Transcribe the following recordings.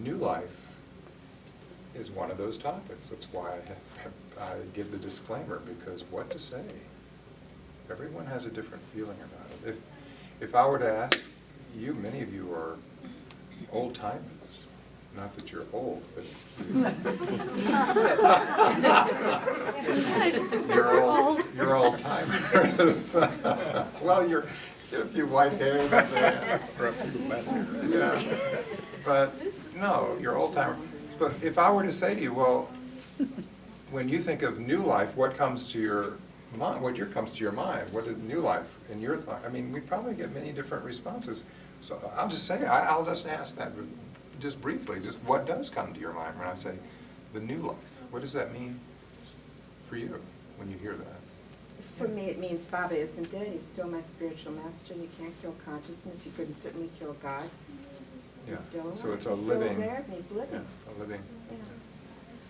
new life is one of those topics. That's why I give the disclaimer, because what to say? Everyone has a different feeling about it. If I were to ask you, many of you are old timers. Not that you're old, but you're old timers. Well, you get a few white hairs up there, or a few less hairs. Yeah. But no, you're old timer. But if I were to say to you, well, when you think of new life, what comes to your mind? What comes to your mind? What is new life in your thought? I mean, we probably get many different responses. So I'll just say, I'll just ask that just briefly. Just what does come to your mind when I say the new life? What does that mean for you when you hear that? For me, it means Baba isn't dead. He's still my spiritual master. You can't kill consciousness. You couldn't certainly kill God. Yeah. He's still alive. So it's a he's living. Still there, and he's living. Yeah, a living. Yeah.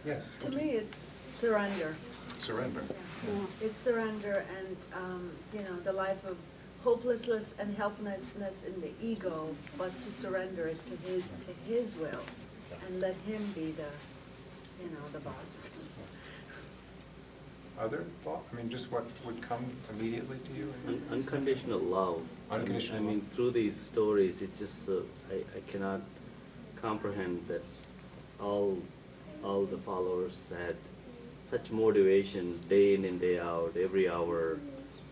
Yes. To me, it's surrender. Surrender. Yeah. It's surrender and, the life of hopelessness and helplessness in the ego, but to surrender it to his will and let him be the boss. Other thought? I mean, just what would come immediately to you? Unconditional love. Unconditional I mean, through these stories, it's just I cannot comprehend that all the followers had such motivation day in and day out, every hour,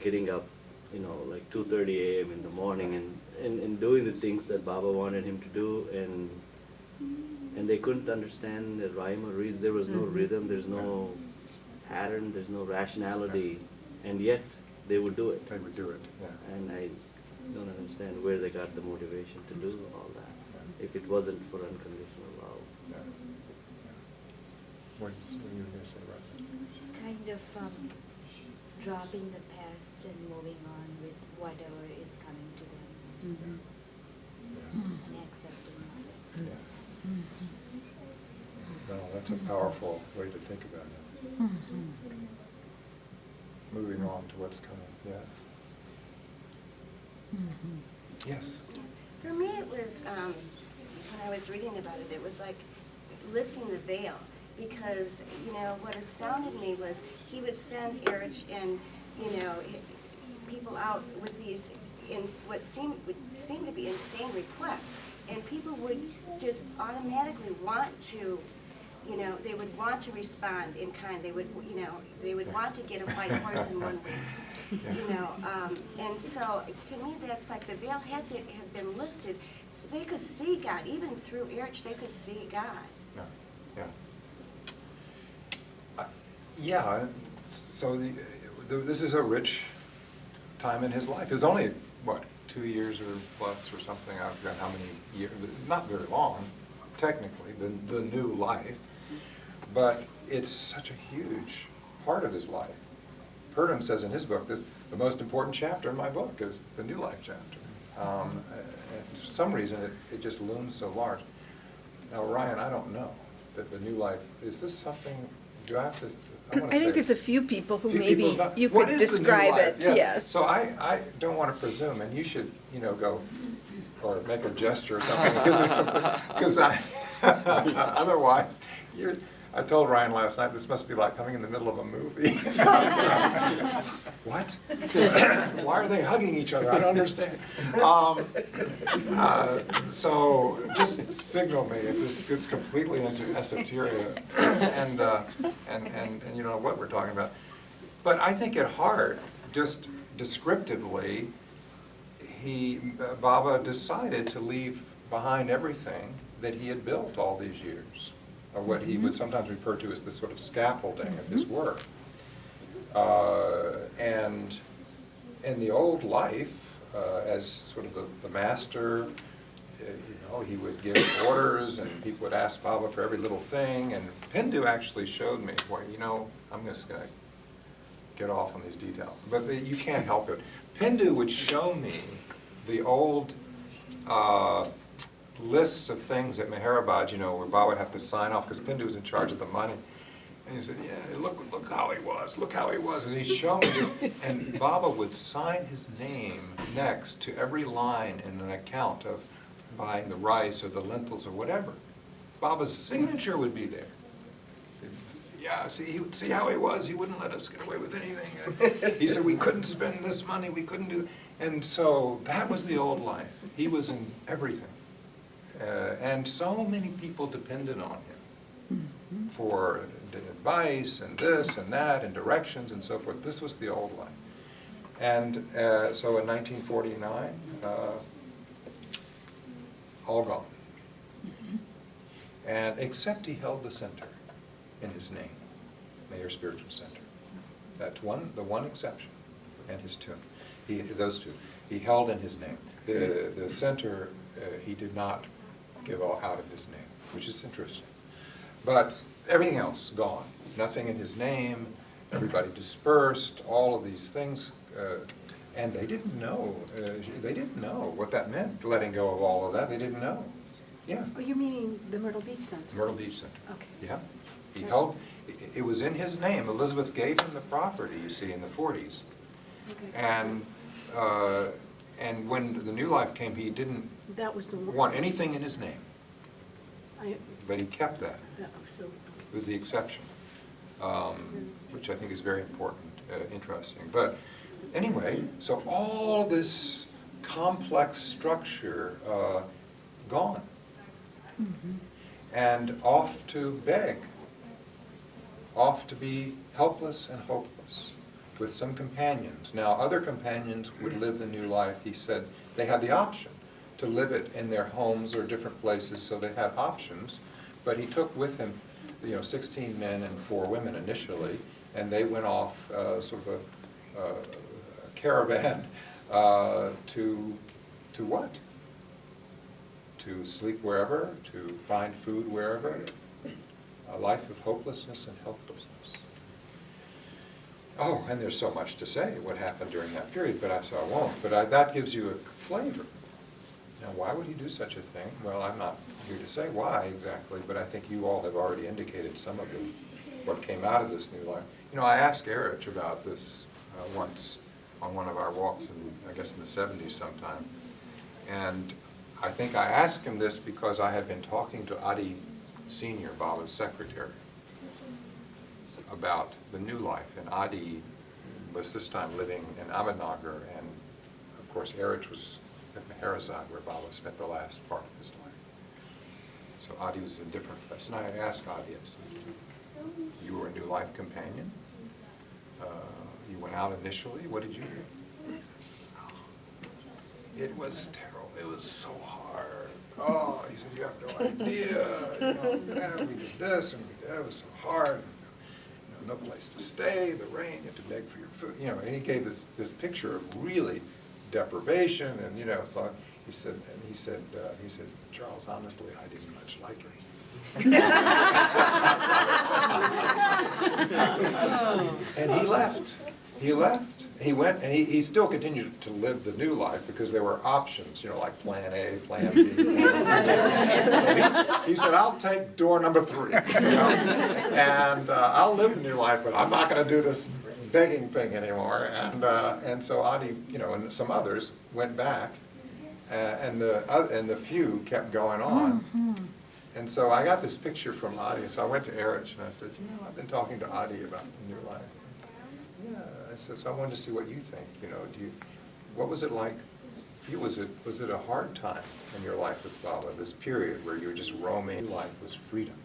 getting up, like 2:30 a.m. in the morning and doing the things that Baba wanted him to do, and they couldn't understand the rhyme or reason. There was no rhythm, there's no pattern, there's no rationality, and yet they would do it. They would do it, yeah. And I don't understand where they got the motivation to do all that, if it wasn't for unconditional love. Yeah. What were you going to say, Rafa? Kind of dropping the past and moving on with whatever is coming to them and accepting it. Yeah. No, that's a powerful way to think about it. Moving on to what's coming, yeah. Yes. For me, it was, when I was reading about it, it was like lifting the veil. Because, what astounded me was he would send Erich and, people out with these, what seemed to be insane requests. And people would just automatically want to, they would want to respond in kind. They would, they would want to get a white horse in 1 week. And so to me, that's like the veil had to have been lifted so they could see God. Even through Erich, they could see God. Yeah. Yeah. Yeah, so this is a rich time in his life. It was only, 2 years or plus or something. I've got how many years, not very long, technically, the new life. But it's such a huge part of his life. Purdom says in his book, the most important chapter in my book is the new life chapter. And for some reason, it just looms so large. Now, Ryan, I don't know that the new life, is this something, do I have to... I think there's a few people who few maybe people you what could is the new describe life? it, Yeah. yes. So I don't want to presume, and you should, go or make a gesture or something, because otherwise, I told Ryan last night, this must be like coming in the middle of a movie. What? Why are they hugging each other? I don't understand. So just signal me if this gets completely into esoteria and you know what we're talking about. But I think at heart, just descriptively, Baba decided to leave behind everything that he had built all these years, or what he would sometimes refer to as the sort of scaffolding of his work. And in the old life, as sort of the master, he would give orders, and people would ask Baba for every little thing. And Pindu actually showed me, I'm just going to get off on these details, but you can't help it. Pindu would show me the old lists of things at Meherabad, where Baba would have to sign off, because Pindu was in charge of the money. And he said, yeah, look how he was, and he'd show me this, and Baba would sign his name next to every line in an account of buying the rice or the lentils or whatever. Baba's signature would be there. Yeah, see how he was? He wouldn't let us get away with anything. He said we couldn't spend this money, we couldn't do. And so that was the old life. He was in everything. And so many people depended on him for advice and this and that and directions and so forth. This was the old life. And so in 1949, all gone. And except he held the center in his name, Mayor Spiritual Center. That's the one exception, and his tune. Those two. He held in his name. The center, he did not give all out of his name, which is interesting. But everything else, gone. Nothing in his name, everybody dispersed, all of these things, and they didn't know what that meant, letting go of all of that. They didn't know. Yeah. Oh, you meaning the Myrtle Beach Center? Myrtle Beach Center. Okay. Yeah. He held, it was in his name. Elizabeth gave him the property, you see, in the 40s. Okay. And when the New Life came, he didn't That was the one. want anything in his name, I, but he kept that. that was the, It was the exception, which I think is very important, interesting. But anyway, so all this complex structure gone. And off to beg, off to be helpless and hopeless with some companions. Now, other companions would live the new life. He said they had the option to live it in their homes or different places, so they had options. But he took with him, 16 men and 4 women initially, and they went off sort of a caravan to what? To sleep wherever, to find food wherever, a life of hopelessness and helplessness. Oh, and there's so much to say what happened during that period, but I won't. But that gives you a flavor. Now, why would he do such a thing? Well, I'm not here to say why exactly, but I think you all have already indicated some of what came out of this new life. I asked Erich about this once on one of our walks, I guess in the 70s sometime. And I think I asked him this because I had been talking to Adi Sr., Baba's secretary, about the new life. And Adi was this time living in Ahmednagar, and of course Erich was at Meherazad, where Baba spent the last part of his life. So Adi was in a different place. And I asked Adi, I said, you were a new life companion? You went out initially, what did you do? He said, it was terrible, it was so hard. Oh, he said, you have no idea. We did this and we did, it was so hard. No place to stay, the rain, you had to beg for your food, and he gave this picture of really deprivation, and so he said, Charles, honestly, I didn't much like it. And he left. He went, and he still continued to live the new life because there were options, like plan A, plan B. So he said, I'll take door number 3, and I'll live the new life, but I'm not going to do this begging thing anymore. And so Adi, and some others went back, and the few kept going on. And so I got this picture from Adi, so I went to Erich and I said, I've been talking to Adi about the new life. Yeah, I said, so I wanted to see what you think. What was it like for you? Was it a hard time in your life with Baba, this period where you were just roaming? Life was freedom.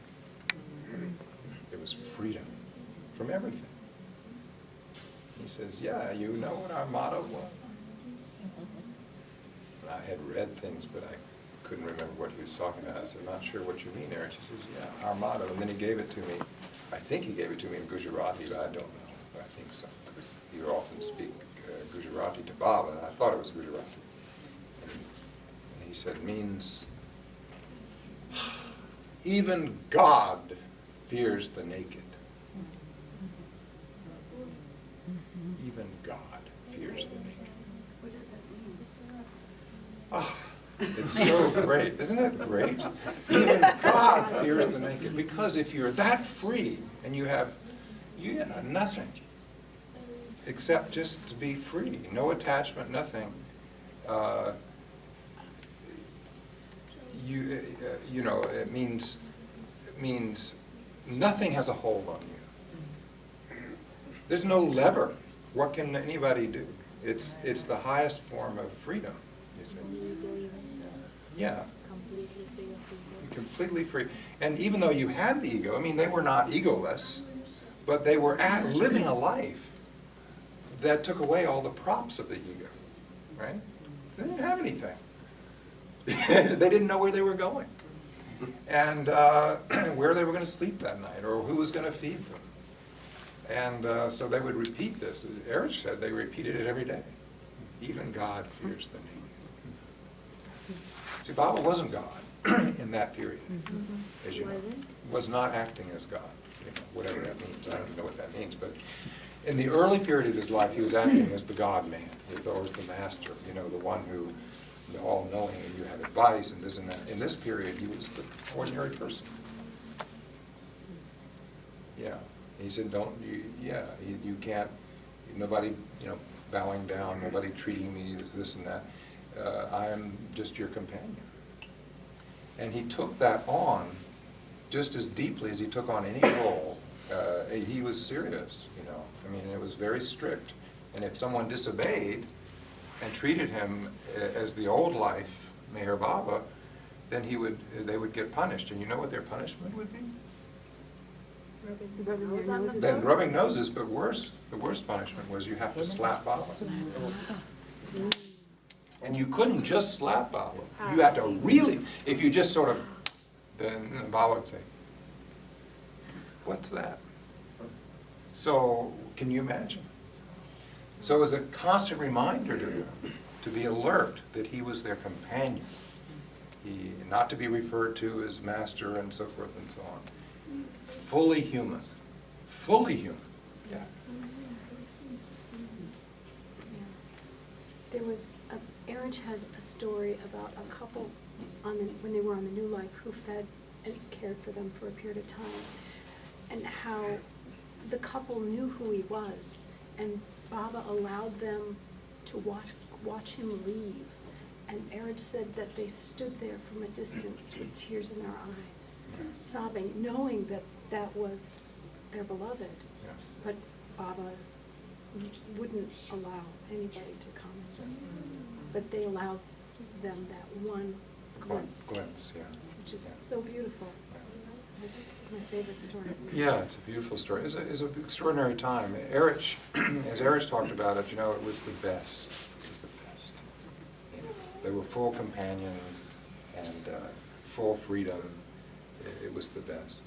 It was freedom from everything. He says, yeah, you know what our motto was? And I had read things, but I couldn't remember what he was talking about. I said, I'm not sure what you mean, Erich. He says, yeah, our motto. And then he gave it to me. I think he gave it to me in Gujarati, but I don't know. But I think so, because he would often speak Gujarati to Baba, and I thought it was Gujarati. And he said, it means, even God fears the naked. Even God fears the naked. What does that mean? Oh, it's so great. Isn't it great? Even God fears the naked. Because if you're that free and you have nothing except just to be free, no attachment, nothing, it means means nothing has a hold on you. There's no lever. What can anybody do? It's the highest form of freedom, you see. Yeah. Completely free of ego. Completely free. And even though you had the ego, I mean, they were not egoless, but they were living a life that took away all the props of the ego, right? They didn't have anything. They didn't know where they were going, and where they were going to sleep that night, or who was going to feed them. And so they would repeat this. Erich said they repeated it every day. Even God fears the name. See, Baba wasn't God in that period, as you know. Was not acting as God, you know, whatever that means. I don't even know what that means, but in the early period of his life, he was acting as the God-man, or as the master, you know, the one who, the all-knowing, and you have advice and this and that. In this period, he was the ordinary person. Yeah, he said, you can't, nobody, you know, bowing down, nobody treating me as this and that. I am just your companion. And he took that on just as deeply as he took on any role. He was serious, you know. I mean, it was very strict. And if someone disobeyed and treated him as the old life, Meher Baba, then they would get punished. And you know what their punishment would be? Rubbing their noses. Then rubbing noses, but worse, the worst punishment was you have to slap Baba. And you couldn't just slap Baba. You had to really, if you just sort of, then Baba would say, "What's that?" So, can you imagine? So it was a constant reminder to them to be alert that he was their companion. Not to be referred to as master and so forth and so on. Fully human. Fully human. Yeah. There was, Erich had a story about a couple when they were on the New Life who fed and cared for them for a period of time, and how the couple knew who he was, and Baba allowed them to watch him leave. And Erich said that they stood there from a distance with tears in their eyes, sobbing, knowing that that was their beloved. Yeah. But Baba wouldn't allow anybody to come. But they allowed them that one glimpse. Glimpse, yeah. Which is so beautiful. It's my favorite story. Yeah, it's a beautiful story. It's an extraordinary time. Erich, as Erich talked about it, you know, it was the best. It was the best. You know, they were full companions and full freedom. It was the best.